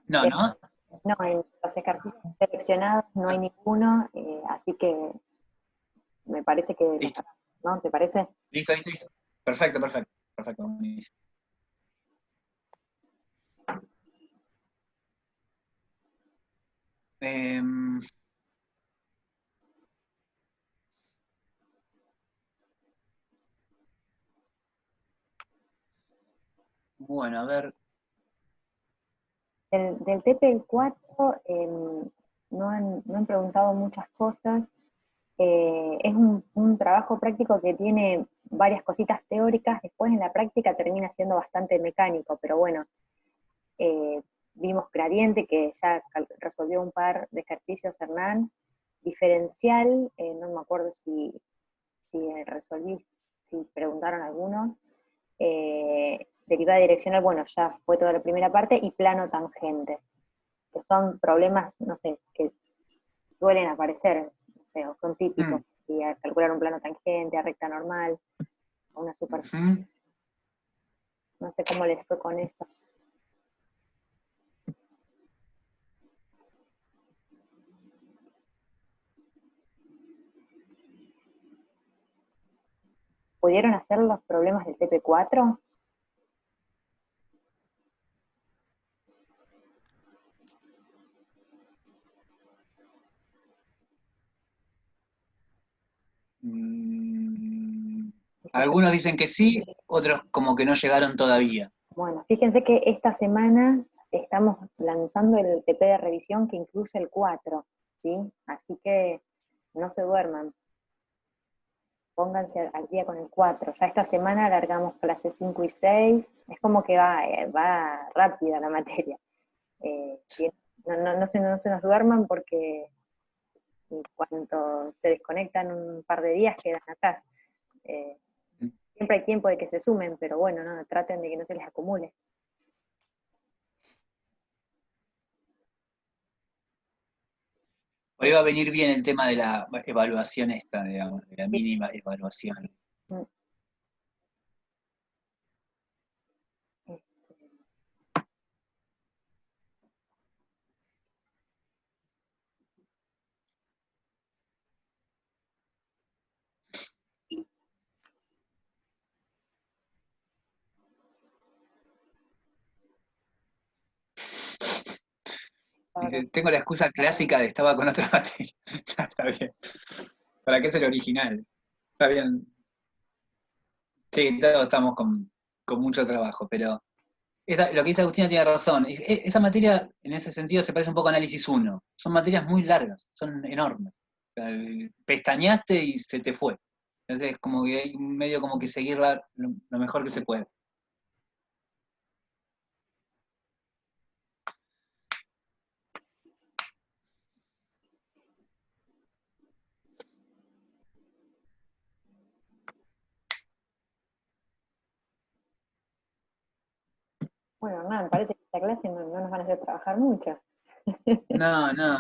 No, No, ¿no? no, en los ejercicios seleccionados no hay ninguno, así que me parece que lo Listo, sacamos, ¿no? ¿Te parece? listo, listo, listo. Perfecto, perfecto. Perfecto, buenísimo. Em, bueno, a ver. Del TP4 no han preguntado muchas cosas. Es un trabajo práctico que tiene varias cositas teóricas, después en la práctica termina siendo bastante mecánico, pero bueno, vimos gradiente que ya resolvió un par de ejercicios Hernán, diferencial, no me acuerdo si resolví, si preguntaron algunos, derivada direccional, bueno, ya fue toda la primera parte, y plano tangente, que son problemas, no sé, que suelen aparecer, no sé, o son típicos, y a calcular un plano tangente, a recta normal, a una superficie. No sé cómo les fue con eso. ¿Pudieron hacer los problemas del TP4? Algunos dicen que sí, otros como que no llegaron todavía. Bueno, fíjense que esta semana estamos lanzando el TP de revisión que incluye el 4, ¿sí? Así que no se duerman, pónganse al día con el 4. Ya esta semana alargamos clases 5 y 6, es como que va rápida la materia. No se nos duerman porque en cuanto se desconectan un par de días quedan atrás. Siempre hay tiempo de que se sumen, pero bueno, no, traten de que no se les acumule. Hoy va a venir bien el tema de la evaluación esta, digamos, de la mínima evaluación. Dice, tengo la excusa clásica de estaba con otra materia. Ya, está bien. ¿Para qué es el original? Está bien. Sí, todos estamos con mucho trabajo, pero lo que dice Agustina tiene razón. Esa materia, en ese sentido, se parece un poco a análisis 1. Son materias muy largas, son enormes. O sea, pestañaste y se te fue. Entonces, como que hay medio como que seguirla lo mejor que se puede. Bueno, no, me parece que esta clase no nos van a hacer trabajar mucho. No, no.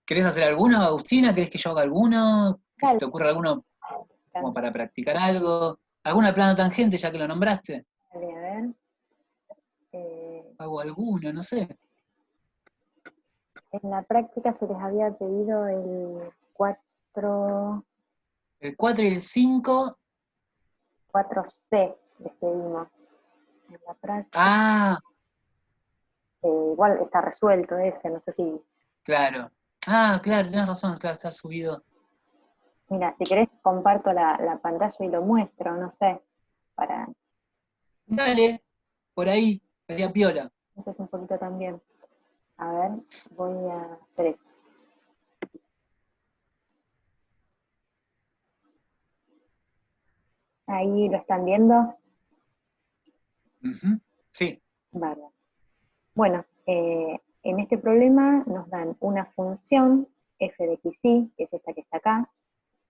¿Querés hacer alguno, Agustina? ¿Querés que yo haga alguno? ¿Que se Dale, te ocurra alguno como para practicar algo? ¿Alguna plano tangente, ya que lo nombraste? dale, a ver. Eh, Hago alguno, no sé. en la práctica se les había pedido el 4, El 4 y el 5. 4C, les pedimos. En la práctica, Ah, igual está resuelto ese, no sé si... claro. Ah, claro, tenés razón, claro, está subido. Mira, si querés comparto la pantalla y lo muestro, no sé, para... Dale, por ahí, estaría piola. Eso es un poquito también. A ver, voy a hacer eso. Ahí lo están viendo. Ujú, sí. Bárbaro. Bueno, en este problema nos dan una función f de xy, que es esta que está acá.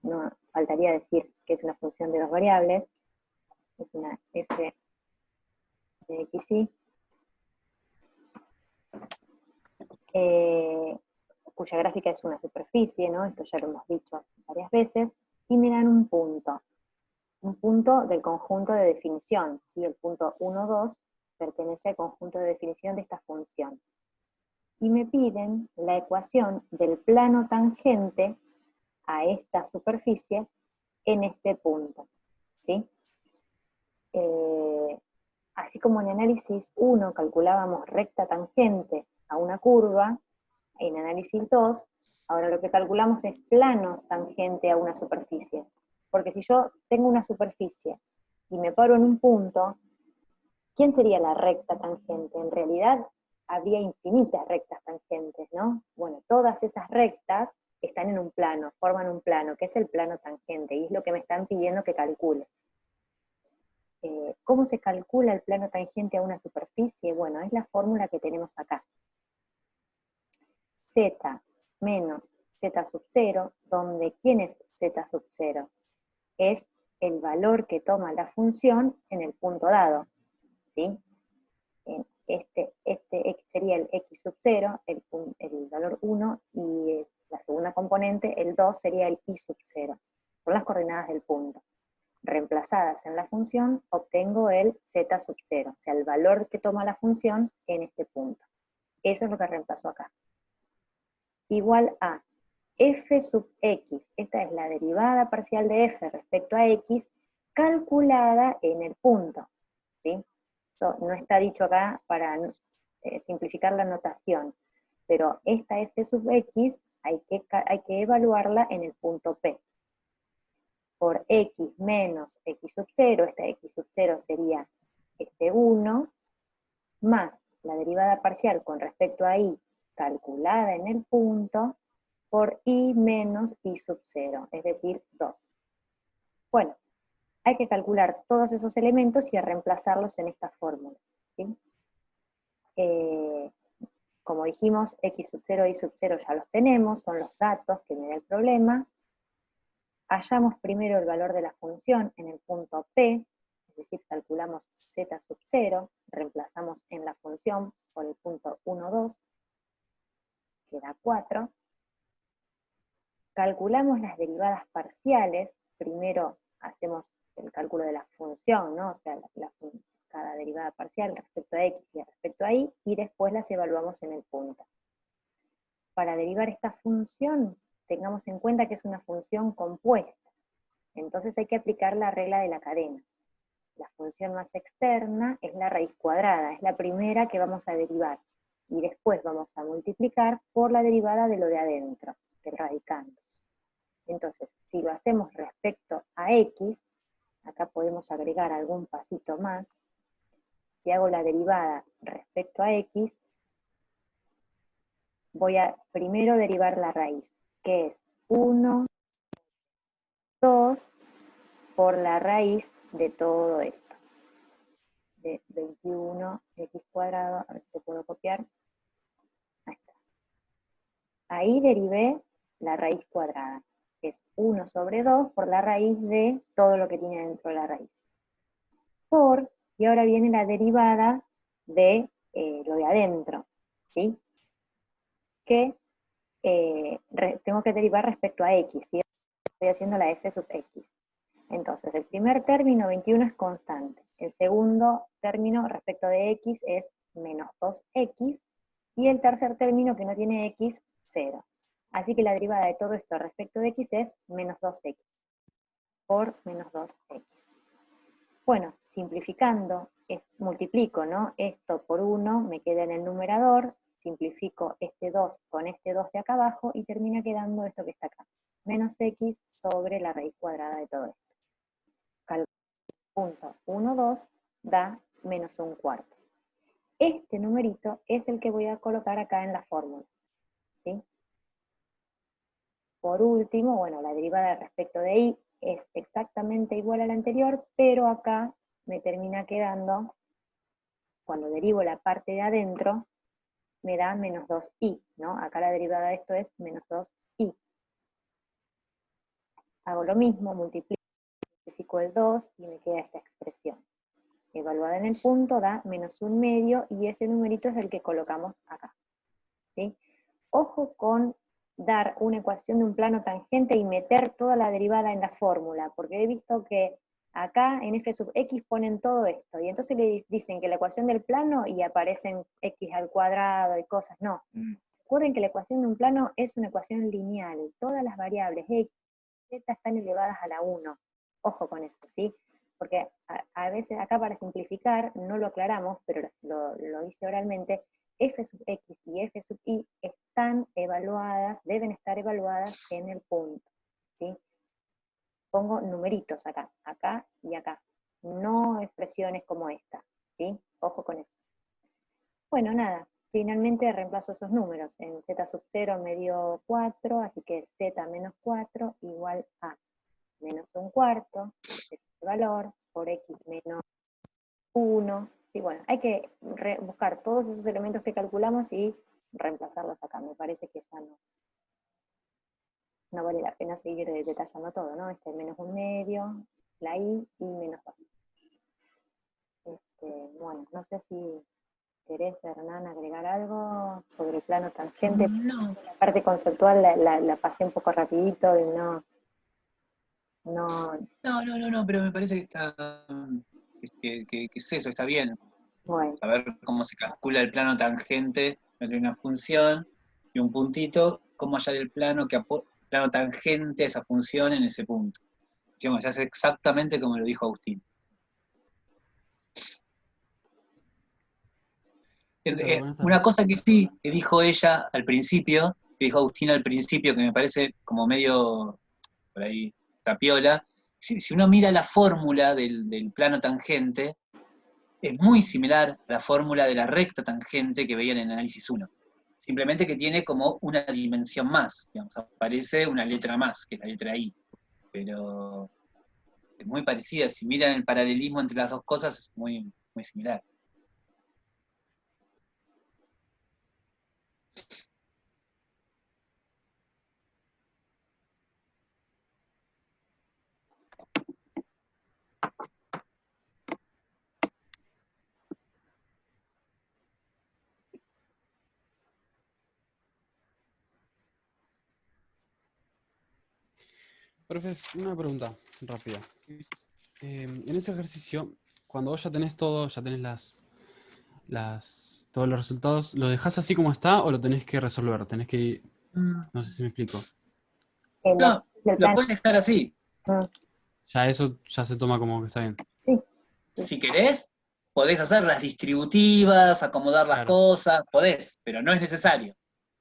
No faltaría decir que es una función de dos variables. Es una f de xy, cuya gráfica es una superficie, ¿no? Esto ya lo hemos dicho varias veces. Y me dan un punto del conjunto de definición, ¿sí? El punto 1, 2 pertenece al conjunto de definición de esta función. Y me piden la ecuación del plano tangente a esta superficie en este punto, ¿sí? Así como en análisis 1 calculábamos recta tangente a una curva, en análisis 2, ahora lo que calculamos es plano tangente a una superficie. Porque si yo tengo una superficie y me paro en un punto, ¿quién sería la recta tangente? En realidad habría infinitas rectas tangentes, ¿no? Bueno, todas esas rectas están en un plano, forman un plano, que es el plano tangente, y es lo que me están pidiendo que calcule. ¿Cómo se calcula el plano tangente a una superficie? Bueno, es la fórmula que tenemos acá. Z menos Z sub 0, donde ¿quién es Z sub 0? Es el valor que toma la función en el punto dado, ¿sí? Este X sería el X sub 0, el valor 1, y la segunda componente, el 2, sería el Y sub 0. Son las coordenadas del punto. Reemplazadas en la función, obtengo el Z sub 0, o sea, el valor que toma la función en este punto. Eso es lo que reemplazó acá. Igual a f sub x, esta es la derivada parcial de f respecto a x, calculada en el punto, ¿sí? Esto no está dicho acá para simplificar la notación, pero esta f sub x hay que evaluarla en el punto P. Por x menos x sub 0, esta x sub 0 sería este 1, más la derivada parcial con respecto a y calculada en el punto, por y menos y sub 0, es decir, 2. Bueno, hay que calcular todos esos elementos y reemplazarlos en esta fórmula, ¿sí? Como dijimos, x sub 0 y sub 0 ya los tenemos, son los datos que me da el problema. Hallamos primero el valor de la función en el punto P, es decir, calculamos z sub 0, reemplazamos en la función por el punto 1, 2, que da 4. Calculamos las derivadas parciales, primero hacemos el cálculo de la función, ¿no? O sea, cada derivada parcial respecto a x y respecto a y después las evaluamos en el punto. Para derivar esta función, tengamos en cuenta que es una función compuesta, entonces hay que aplicar la regla de la cadena. La función más externa es la raíz cuadrada, es la primera que vamos a derivar. y después vamos a multiplicar por la derivada de lo de adentro, del radicando. Entonces, si lo hacemos respecto a x, acá podemos agregar algún pasito más. Si hago la derivada respecto a x, voy a primero derivar la raíz, que es 1, 2, por la raíz de todo esto. De 21x cuadrado, a ver si te puedo copiar. Ahí está. Ahí derivé la raíz cuadrada, que es 1 sobre 2 por la raíz de todo lo que tiene dentro de la raíz. Por, y ahora viene la derivada de lo de adentro, ¿sí? Que tengo que derivar respecto a x, ¿sí? Estoy haciendo la f sub x. Entonces, el primer término, 21, es constante. El segundo término respecto de x es menos 2x, y el tercer término que no tiene x, 0. Así que la derivada de todo esto respecto de x es menos 2x, por menos 2x. Bueno, simplificando, multiplico, ¿no? Esto por 1 me queda en el numerador, simplifico este 2 con este 2 de acá abajo, y termina quedando esto que está acá, menos x sobre la raíz cuadrada de todo esto. Punto 1, 2 da menos 1/4. Este numerito es el que voy a colocar acá en la fórmula, ¿sí? Por último, bueno, la derivada respecto de y es exactamente igual a la anterior, pero acá me termina quedando, cuando derivo la parte de adentro, me da menos 2i, ¿no? Acá la derivada de esto es menos 2i. Hago lo mismo, multiplico el 2 y me queda esta expresión. Evaluada en el punto da menos 1/2, y ese numerito es el que colocamos acá, ¿sí? Ojo con dar una ecuación de un plano tangente y meter toda la derivada en la fórmula, porque he visto que acá en f sub x ponen todo esto, y entonces le dicen que la ecuación del plano y aparecen x al cuadrado y cosas. No. Recuerden que la ecuación de un plano es una ecuación lineal, todas las variables x, z están elevadas a la 1. Ojo con eso, ¿sí? Porque a veces acá, para simplificar, no lo aclaramos, pero lo hice oralmente, f sub x y f sub y están evaluadas, deben estar evaluadas en el punto, ¿sí? Pongo numeritos acá, acá y acá, no expresiones como esta, ¿sí? Ojo con eso. Bueno, nada, finalmente reemplazo esos números. En z sub 0 me dio 4, así que z menos 4 igual a menos 1/4, este valor, por x menos 1. Sí, bueno, hay que buscar todos esos elementos que calculamos y reemplazarlos acá. Me parece que ya no vale la pena seguir detallando todo, ¿no? Menos 1/2, la i y menos 2. Bueno, no sé si querés, Hernán, agregar algo sobre el plano tangente. No. La parte conceptual la pasé un poco rapidito y no. No, pero me parece que está, que es eso, está bien. Bueno, Saber cómo se calcula el plano tangente entre una función y un puntito, cómo hallar el plano tangente a esa función en ese punto. Digamos, se hace exactamente como lo dijo Agustín. Una cosa que sí, que dijo ella al principio, que dijo Agustín al principio, que me parece como medio, por ahí, tapiola, si uno mira la fórmula del plano tangente, es muy similar a la fórmula de la recta tangente que veían en análisis 1. Simplemente que tiene como una dimensión más, digamos, aparece una letra más, que es la letra I. Pero es muy parecida, si miran el paralelismo entre las dos cosas, es muy, muy similar. Profe, una pregunta rápida. En ese ejercicio, cuando vos ya tenés todo, ya tenés todos los resultados, ¿lo dejás así como está o lo tenés que resolver? Tenés que... No sé si me explico. No, lo puedes dejar así. Ya eso ya se toma como que está bien. Sí. Si querés, podés hacerlas distributivas, acomodar las Claro. cosas, podés, pero no es necesario.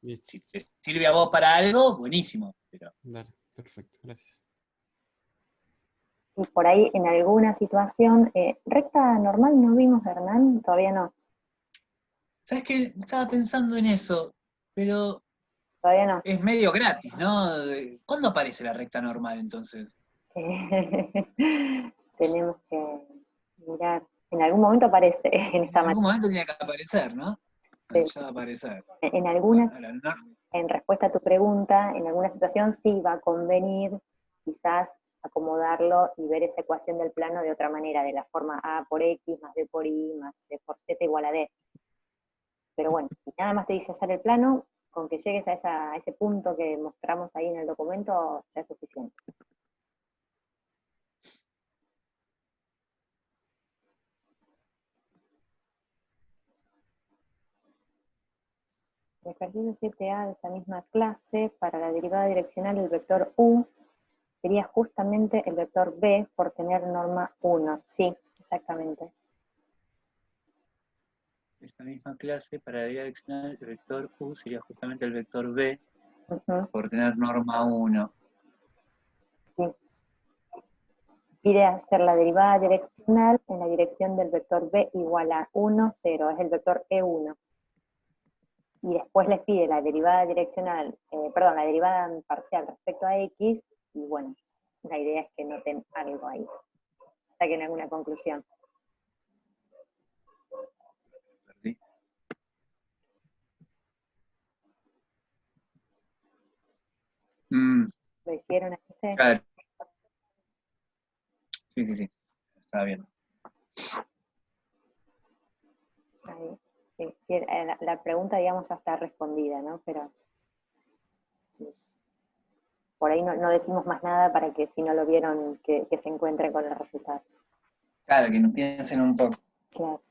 Listo. Si te sirve a vos para algo, buenísimo. Pero Dale, perfecto, gracias. Y por ahí en alguna situación, recta normal no vimos, Hernán, todavía no, ¿sabes qué? Estaba pensando en eso, pero todavía no. es medio gratis, ¿no? ¿Cuándo aparece la recta normal entonces? Tenemos que mirar, en algún momento aparece en esta En algún materia. momento tiene que aparecer, ¿no? Bueno, ya va a aparecer. En algunas, Ahora, no, en respuesta a tu pregunta, en alguna situación sí va a convenir quizás acomodarlo y ver esa ecuación del plano de otra manera, de la forma A por X más B por Y más C por Z igual a D. Pero bueno, si nada más te dice hacer el plano, con que llegues a ese punto que mostramos ahí en el documento, ya es suficiente. El ejercicio 7A de esa misma clase, para la derivada direccional el vector U sería justamente el vector B por tener norma 1. Sí, exactamente. esta misma clase, para la derivada direccional, el vector U sería justamente el vector B, por tener norma 1. Sí. Pide hacer la derivada direccional en la dirección del vector B igual a 1, 0, es el vector E1. Y después les pide la derivada direccional, la derivada parcial respecto a X, y bueno, la idea es que noten algo ahí, saquen alguna conclusión. Perdí. ¿Lo hicieron a ese? Claro. Sí. Estaba bien. Ahí. Sí, sí, la pregunta, digamos, ya está respondida, ¿no? Pero sí. Por ahí no decimos más nada para que si no lo vieron, que se encuentren con el resultado. Claro, que no piensen un poco. Claro.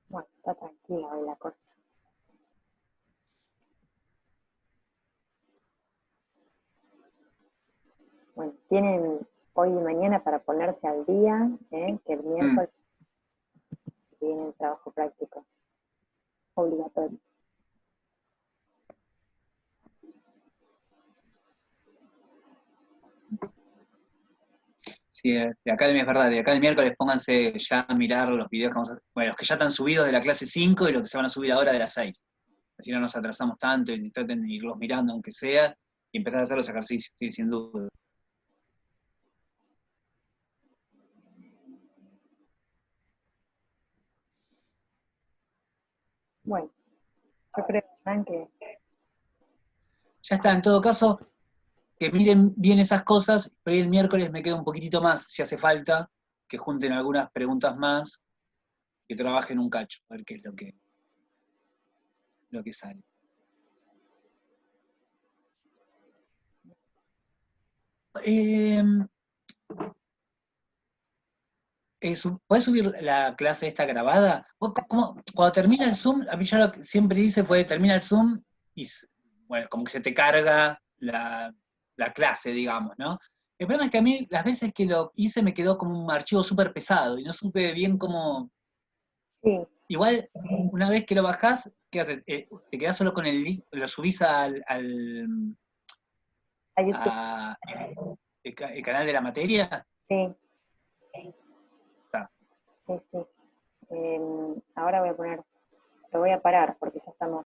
Bueno, está tranquila hoy la cosa. Bueno, tienen hoy y mañana para ponerse al día, que el miércoles viene el trabajo práctico obligatorio. Sí, de acá es verdad, de acá el miércoles pónganse ya a mirar los videos que vamos a hacer. Bueno, los que ya están subidos de la clase 5 y los que se van a subir ahora de la 6. Así no nos atrasamos tanto y traten de irlos mirando aunque sea y empezar a hacer los ejercicios, sí, sin duda. Bueno, yo creo, Hernán, que Ya está, en todo caso, que miren bien esas cosas, pero el miércoles me queda un poquitito más, si hace falta, que junten algunas preguntas más, que trabajen un cacho, a ver qué es lo que sale. ¿Podés subir la clase esta grabada? Cuando termina el Zoom, a mí ya lo que siempre dice fue, termina el Zoom y, bueno, como que se te carga la clase, digamos, ¿no? El problema es que a mí, las veces que lo hice, me quedó como un archivo súper pesado y no supe bien cómo. sí, Igual, una vez que lo bajás, ¿qué haces? ¿Te quedás solo con el link? ¿Lo subís a YouTube, a el canal de la materia? sí, Está. sí. Ahora voy a poner, lo voy a parar porque ya estamos